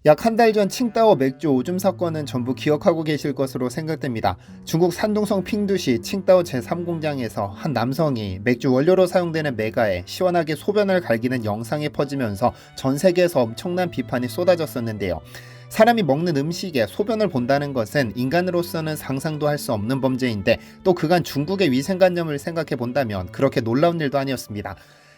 약 한 달 전 칭따오 맥주 오줌 사건은 전부 기억하고 계실 것으로 생각됩니다. 중국 산둥성 핑두시 칭따오 제3공장에서 한 남성이 맥주 원료로 사용되는 메가에 시원하게 소변을 갈기는 영상이 퍼지면서 전 세계에서 엄청난 비판이 쏟아졌었는데요. 사람이 먹는 음식에 소변을 본다는 것은 인간으로서는 상상도 할 수 없는 범죄인데, 또 그간 중국의 위생관념을 생각해 본다면 그렇게 놀라운 일도 아니었습니다.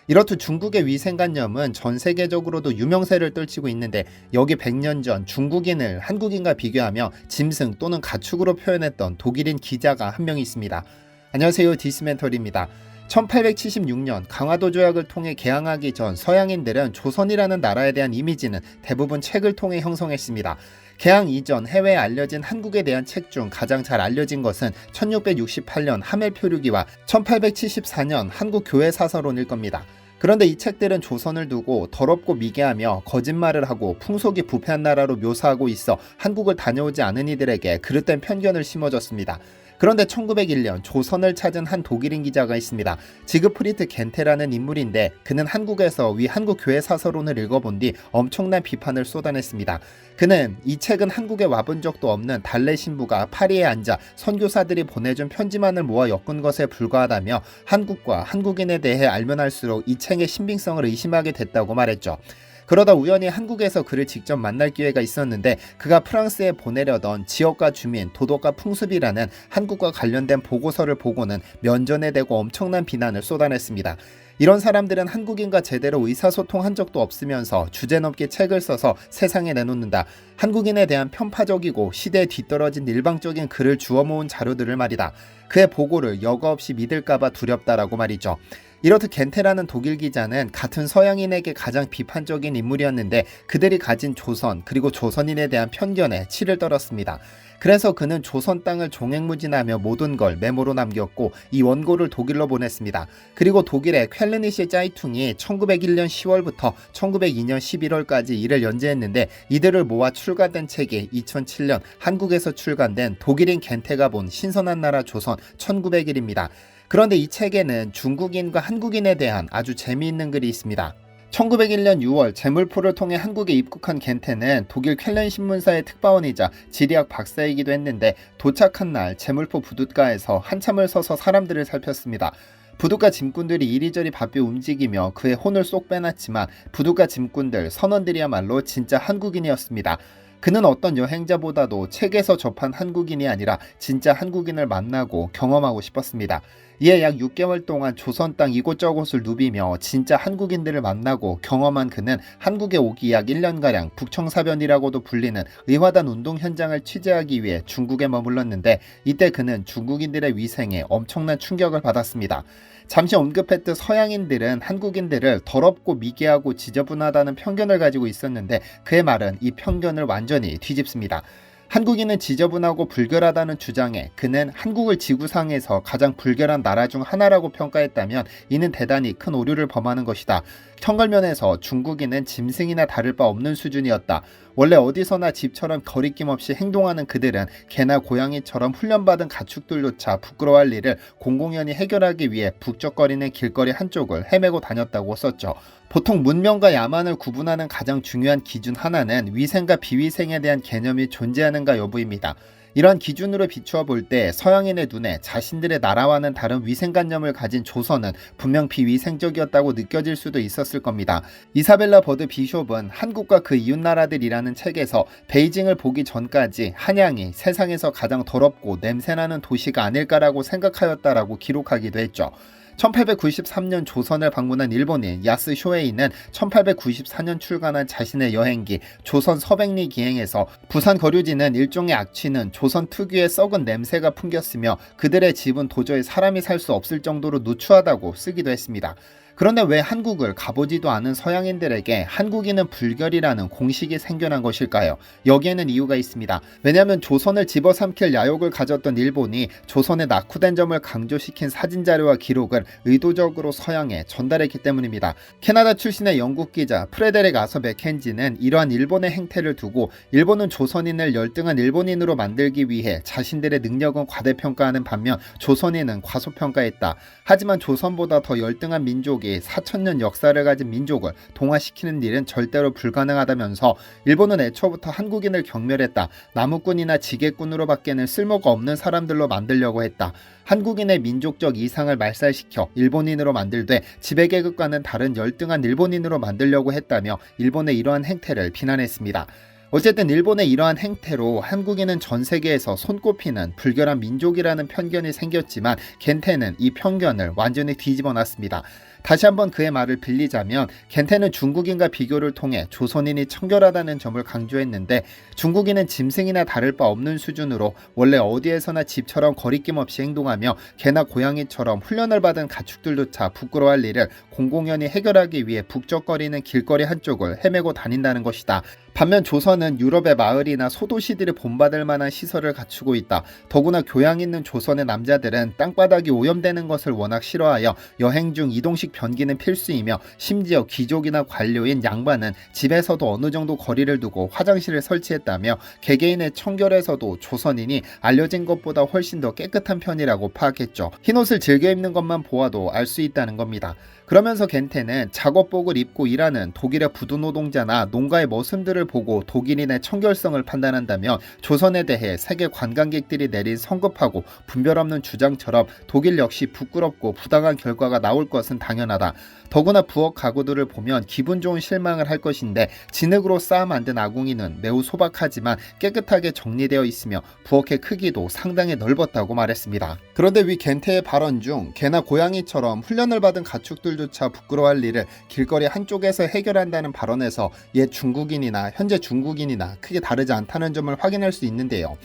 이렇듯 중국의 위생관념은 전 세계적으로도 유명세를 떨치고 있는데, 여기 100년 전 중국인을 한국인과 비교하며 짐승 또는 가축으로 표현했던 독일인 기자가 한 명 있습니다. 안녕하세요, 디스멘털입니다. 1876년 강화도 조약을 통해 개항하기 전 서양인들은 조선이라는 나라에 대한 이미지는 대부분 책을 통해 형성했습니다. 개항 이전 해외에 알려진 한국에 대한 책 중 가장 잘 알려진 것은 1668년 하멜표류기와 1874년 한국교회사서론일 겁니다. 그런데 이 책들은 조선을 두고 더럽고 미개하며 거짓말을 하고 풍속이 부패한 나라로 묘사하고 있어 한국을 다녀오지 않은 이들에게 그릇된 편견을 심어줬습니다. 그런데 1901년 조선을 찾은 한 독일인 기자가 있습니다. 지그프리트 겐테라는 인물인데, 그는 한국에서 위 한국교회사서론을 읽어본 뒤 엄청난 비판을 쏟아냈습니다. 그는 이 책은 한국에 와본 적도 없는 달래 신부가 파리에 앉아 선교사들이 보내준 편지만을 모아 엮은 것에 불과하다며 한국과 한국인에 대해 알면 알수록 이 책의 신빙성을 의심하게 됐다고 말했죠. 그러다 우연히 한국에서 그를 직접 만날 기회가 있었는데, 그가 프랑스에 보내려던 지역과 주민, 도덕과 풍습이라는 한국과 관련된 보고서를 보고는 면전에 대고 엄청난 비난을 쏟아냈습니다. 이런 사람들은 한국인과 제대로 의사소통한 적도 없으면서 주제넘게 책을 써서 세상에 내놓는다. 한국인에 대한 편파적이고 시대에 뒤떨어진 일방적인 글을 주워 모은 자료들을 말이다. 그의 보고를 여과 없이 믿을까봐 두렵다라고 말이죠. 이렇듯 겐테라는 독일 기자는 같은 서양인에게 가장 비판적인 인물이었는데, 그들이 가진 조선 그리고 조선인에 대한 편견에 치를 떨었습니다. 그래서 그는 조선 땅을 종횡무진하며 모든 걸 메모로 남겼고 이 원고를 독일로 보냈습니다. 그리고 독일의 쾰르니시 짜이퉁이 1901년 10월부터 1902년 11월까지 이를 연재했는데, 이들을 모아 출간된 책이 2007년 한국에서 출간된 독일인 겐테가 본 신선한 나라 조선 1901입니다. 그런데 이 책에는 중국인과 한국인에 대한 아주 재미있는 글이 있습니다. 1901년 6월 제물포를 통해 한국에 입국한 겐테는 독일 쾰른 신문사의 특파원이자 지리학 박사이기도 했는데, 도착한 날 제물포 부둣가에서 한참을 서서 사람들을 살폈습니다. 부둣가 짐꾼들이 이리저리 바삐 움직이며 그의 혼을 쏙 빼놨지만 부둣가 짐꾼들 선원들이야말로 진짜 한국인이었습니다. 그는 어떤 여행자보다도 책에서 접한 한국인이 아니라 진짜 한국인을 만나고 경험하고 싶었습니다. 이에 약 6개월 동안 조선 땅 이곳저곳을 누비며 진짜 한국인들을 만나고 경험한 그는 한국에 오기 약 1년가량 북청사변이라고도 불리는 의화단 운동 현장을 취재하기 위해 중국에 머물렀는데, 이때 그는 중국인들의 위생에 엄청난 충격을 받았습니다. 잠시 언급했듯 서양인들은 한국인들을 더럽고 미개하고 지저분하다는 편견을 가지고 있었는데, 그의 말은 이 편견을 완전히 뒤집습니다. 한국인은 지저분하고 불결하다는 주장에 그는 한국을 지구상에서 가장 불결한 나라 중 하나라고 평가했다면 이는 대단히 큰 오류를 범하는 것이다. 청결면에서 중국인은 짐승이나 다를 바 없는 수준이었다. 원래 어디서나 집처럼 거리낌 없이 행동하는 그들은 개나 고양이처럼 훈련받은 가축들조차 부끄러워할 일을 공공연히 해결하기 위해 북적거리는 길거리 한쪽을 헤매고 다녔다고 썼죠. 보통 문명과 야만을 구분하는 가장 중요한 기준 하나는 위생과 비위생에 대한 개념이 존재하는가 여부입니다. 이러한 기준으로 비추어 볼 때 서양인의 눈에 자신들의 나라와는 다른 위생관념을 가진 조선은 분명 비위생적이었다고 느껴질 수도 있었을 겁니다. 이사벨라 버드 비숍은 한국과 그 이웃나라들이라는 책에서 베이징을 보기 전까지 한양이 세상에서 가장 더럽고 냄새나는 도시가 아닐까라고 생각하였다라고 기록하기도 했죠. 1893년 조선을 방문한 일본인 야스 쇼에이는 1894년 출간한 자신의 여행기 조선 서백리 기행에서 부산 거류지는 일종의 악취는 조선 특유의 썩은 냄새가 풍겼으며 그들의 집은 도저히 사람이 살 수 없을 정도로 누추하다고 쓰기도 했습니다. 그런데 왜 한국을 가보지도 않은 서양인들에게 한국인은 불결이라는 공식이 생겨난 것일까요? 여기에는 이유가 있습니다. 왜냐하면 조선을 집어삼킬 야욕을 가졌던 일본이 조선의 낙후된 점을 강조시킨 사진자료와 기록을 의도적으로 서양에 전달했기 때문입니다. 캐나다 출신의 영국 기자 프레데릭 아서 맥켄지는 이러한 일본의 행태를 두고 일본은 조선인을 열등한 일본인으로 만들기 위해 자신들의 능력은 과대평가하는 반면 조선인은 과소평가했다. 하지만 조선보다 더 열등한 민족이 중국이 4,000년 역사를 가진 민족을 동화시키는 일은 절대로 불가능하다면서 일본은 애초부터 한국인을 경멸했다. 나무꾼이나 지게꾼으로밖에는 쓸모가 없는 사람들로 만들려고 했다. 한국인의 민족적 이상을 말살시켜 일본인으로 만들되 지배계급과는 다른 열등한 일본인으로 만들려고 했다며 일본의 이러한 행태를 비난했습니다. 어쨌든 일본의 이러한 행태로 한국인은 전 세계에서 손꼽히는 불결한 민족이라는 편견이 생겼지만 겐테는 이 편견을 완전히 뒤집어 놨습니다. 다시 한번 그의 말을 빌리자면 겐테는 중국인과 비교를 통해 조선인이 청결하다는 점을 강조했는데 중국인은 짐승이나 다를 바 없는 수준으로 원래 어디에서나 집처럼 거리낌 없이 행동하며 개나 고양이처럼 훈련을 받은 가축들조차 부끄러워할 일을 공공연히 해결하기 위해 북적거리는 길거리 한쪽을 헤매고 다닌다는 것이다. 반면 조선은 유럽의 마을이나 소도시들이 본받을 만한 시설을 갖추고 있다. 더구나 교양 있는 조선의 남자들은 땅바닥이 오염되는 것을 워낙 싫어하여 여행 중 이동식 변기는 필수이며 심지어 귀족이나 관료인 양반은 집에서도 어느 정도 거리를 두고 화장실을 설치했다며 개개인의 청결에서도 조선인이 알려진 것보다 훨씬 더 깨끗한 편이라고 파악했죠. 흰옷을 즐겨 입는 것만 보아도 알 수 있다는 겁니다. 그러면서 겐테는 작업복을 입고 일하는 독일의 부두노동자나 농가의 머슴들을 보고 독일인의 청결성을 판단한다면 조선에 대해 세계 관광객들이 내린 성급하고 분별 없는 주장처럼 독일 역시 부끄럽고 부당한 결과가 나올 것은 당연하다. 더구나 부엌 가구들을 보면 기분 좋은 실망을 할 것인데 진흙으로 쌓아 만든 아궁이는 매우 소박하지만 깨끗하게 정리되어 있으며 부엌의 크기도 상당히 넓었다고 말했습니다. 그런데 위 겐테의 발언 중 개나 고양이처럼 훈련을 받은 가축들조차 부끄러워할 일을 길거리 한쪽에서 해결한다는 발언에서 옛 중국인이나 현재 중국인이나 크게 다르지 않다는 점을 확인할 수 있는데요.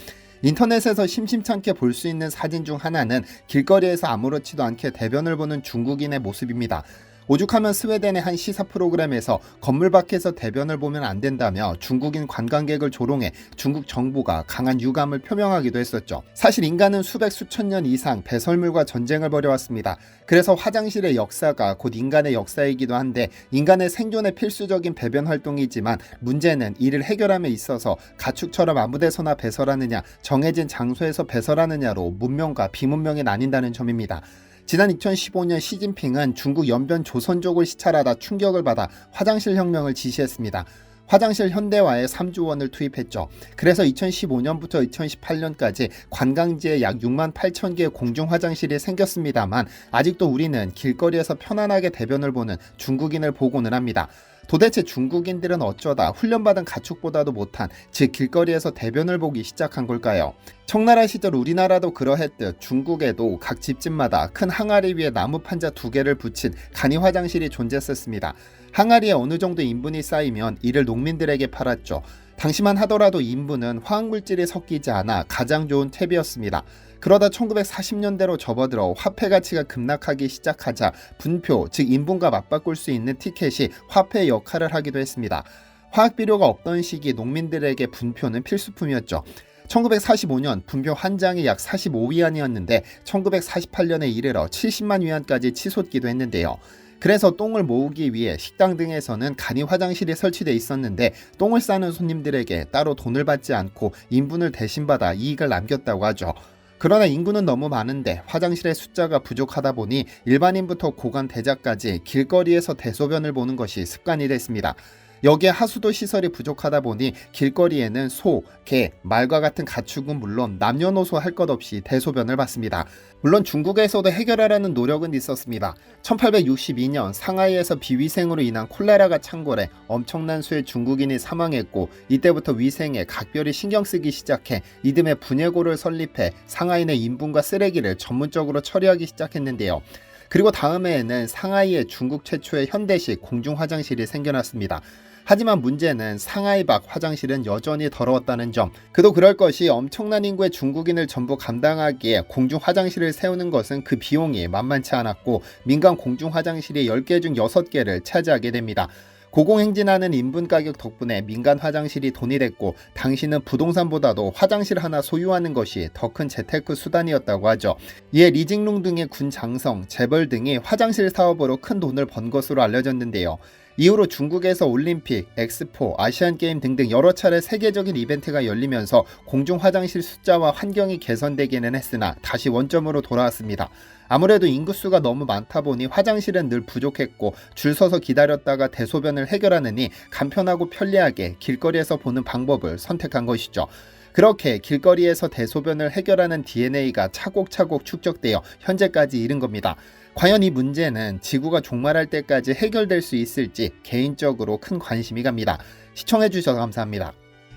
인터넷에서 심심찮게 볼 수 있는 사진 중 하나는 길거리에서 아무렇지도 않게 대변을 보는 중국인의 모습입니다. 오죽하면 스웨덴의 한 시사 프로그램에서 건물 밖에서 대변을 보면 안 된다며 중국인 관광객을 조롱해 중국 정부가 강한 유감을 표명하기도 했었죠. 사실 인간은 수백 수천 년 이상 배설물과 전쟁을 벌여왔습니다. 그래서 화장실의 역사가 곧 인간의 역사이기도 한데 인간의 생존에 필수적인 배변 활동이지만 문제는 이를 해결함에 있어서 가축처럼 아무데서나 배설하느냐 정해진 장소에서 배설하느냐로 문명과 비문명이 나뉜다는 점입니다. 지난 2015년 시진핑은 중국 연변 조선족을 시찰하다 충격을 받아 화장실 혁명을 지시했습니다. 화장실 현대화에 3조 원을 투입했죠. 그래서 2015년부터 2018년까지 관광지에 약 6만 8천 개의 공중 화장실이 생겼습니다만 아직도 우리는 길거리에서 편안하게 대변을 보는 중국인을 보고는 합니다. 도대체 중국인들은 어쩌다 훈련받은 가축보다도 못한 즉 길거리에서 대변을 보기 시작한 걸까요? 청나라 시절 우리나라도 그러했듯 중국에도 각 집집마다 큰 항아리 위에 나무 판자 2개를 붙인 간이 화장실이 존재했습니다. 항아리에 어느 정도 인분이 쌓이면 이를 농민들에게 팔았죠. 당시만 하더라도 인분은 화학물질이 섞이지 않아 가장 좋은 탭이었습니다. 그러다 1940년대로 접어들어 화폐 가치가 급락하기 시작하자 분표, 즉 인분과 맞바꿀 수 있는 티켓이 화폐의 역할을 하기도 했습니다. 화학비료가 없던 시기 농민들에게 분표는 필수품이었죠. 1945년 분표 한 장이 약 45위안이었는데 1948년에 이르러 70만 위안까지 치솟기도 했는데요. 그래서 똥을 모으기 위해 식당 등에서는 간이 화장실이 설치돼 있었는데 똥을 싸는 손님들에게 따로 돈을 받지 않고 인분을 대신 받아 이익을 남겼다고 하죠. 그러나 인구는 너무 많은데 화장실의 숫자가 부족하다 보니 일반인부터 고관 대자까지 길거리에서 대소변을 보는 것이 습관이 됐습니다. 여기에 하수도 시설이 부족하다 보니 길거리에는 소, 개, 말과 같은 가축은 물론 남녀노소 할 것 없이 대소변을 봤습니다. 물론 중국에서도 해결하려는 노력은 있었습니다. 1862년 상하이에서 비위생으로 인한 콜레라가 창궐해 엄청난 수의 중국인이 사망했고 이때부터 위생에 각별히 신경 쓰기 시작해 이듬해 분해고를 설립해 상하이 내 인분과 쓰레기를 전문적으로 처리하기 시작했는데요. 그리고 다음 해에는 상하이에 중국 최초의 현대식 공중 화장실이 생겨났습니다. 하지만 문제는 상하이 밖 화장실은 여전히 더러웠다는 점. 그도 그럴 것이 엄청난 인구의 중국인을 전부 감당하기에 공중 화장실을 세우는 것은 그 비용이 만만치 않았고 민간 공중 화장실이 10개 중 6개를 차지하게 됩니다. 고공행진하는 인분 가격 덕분에 민간 화장실이 돈이 됐고 당시는 부동산보다도 화장실 하나 소유하는 것이 더 큰 재테크 수단이었다고 하죠. 이에 리징룽 등의 군 장성, 재벌 등이 화장실 사업으로 큰 돈을 번 것으로 알려졌는데요. 이후로 중국에서 올림픽, 엑스포, 아시안게임 등등 여러 차례 세계적인 이벤트가 열리면서 공중 화장실 숫자와 환경이 개선되기는 했으나 다시 원점으로 돌아왔습니다. 아무래도 인구수가 너무 많다 보니 화장실은 늘 부족했고 줄 서서 기다렸다가 대소변을 해결하느니 간편하고 편리하게 길거리에서 보는 방법을 선택한 것이죠. 그렇게 길거리에서 대소변을 해결하는 DNA가 차곡차곡 축적되어 현재까지 이른 겁니다. 과연 이 문제는 지구가 종말할 때까지 해결될 수 있을지 개인적으로 큰 관심이 갑니다. 시청해주셔서 감사합니다.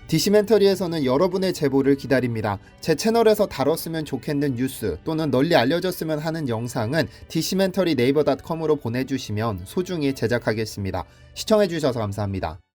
디시멘터리에서는 여러분의 제보를 기다립니다. 제 채널에서 다뤘으면 좋겠는 뉴스 또는 널리 알려졌으면 하는 영상은 디시멘터리 네이버.com으로 보내주시면 소중히 제작하겠습니다. 시청해주셔서 감사합니다.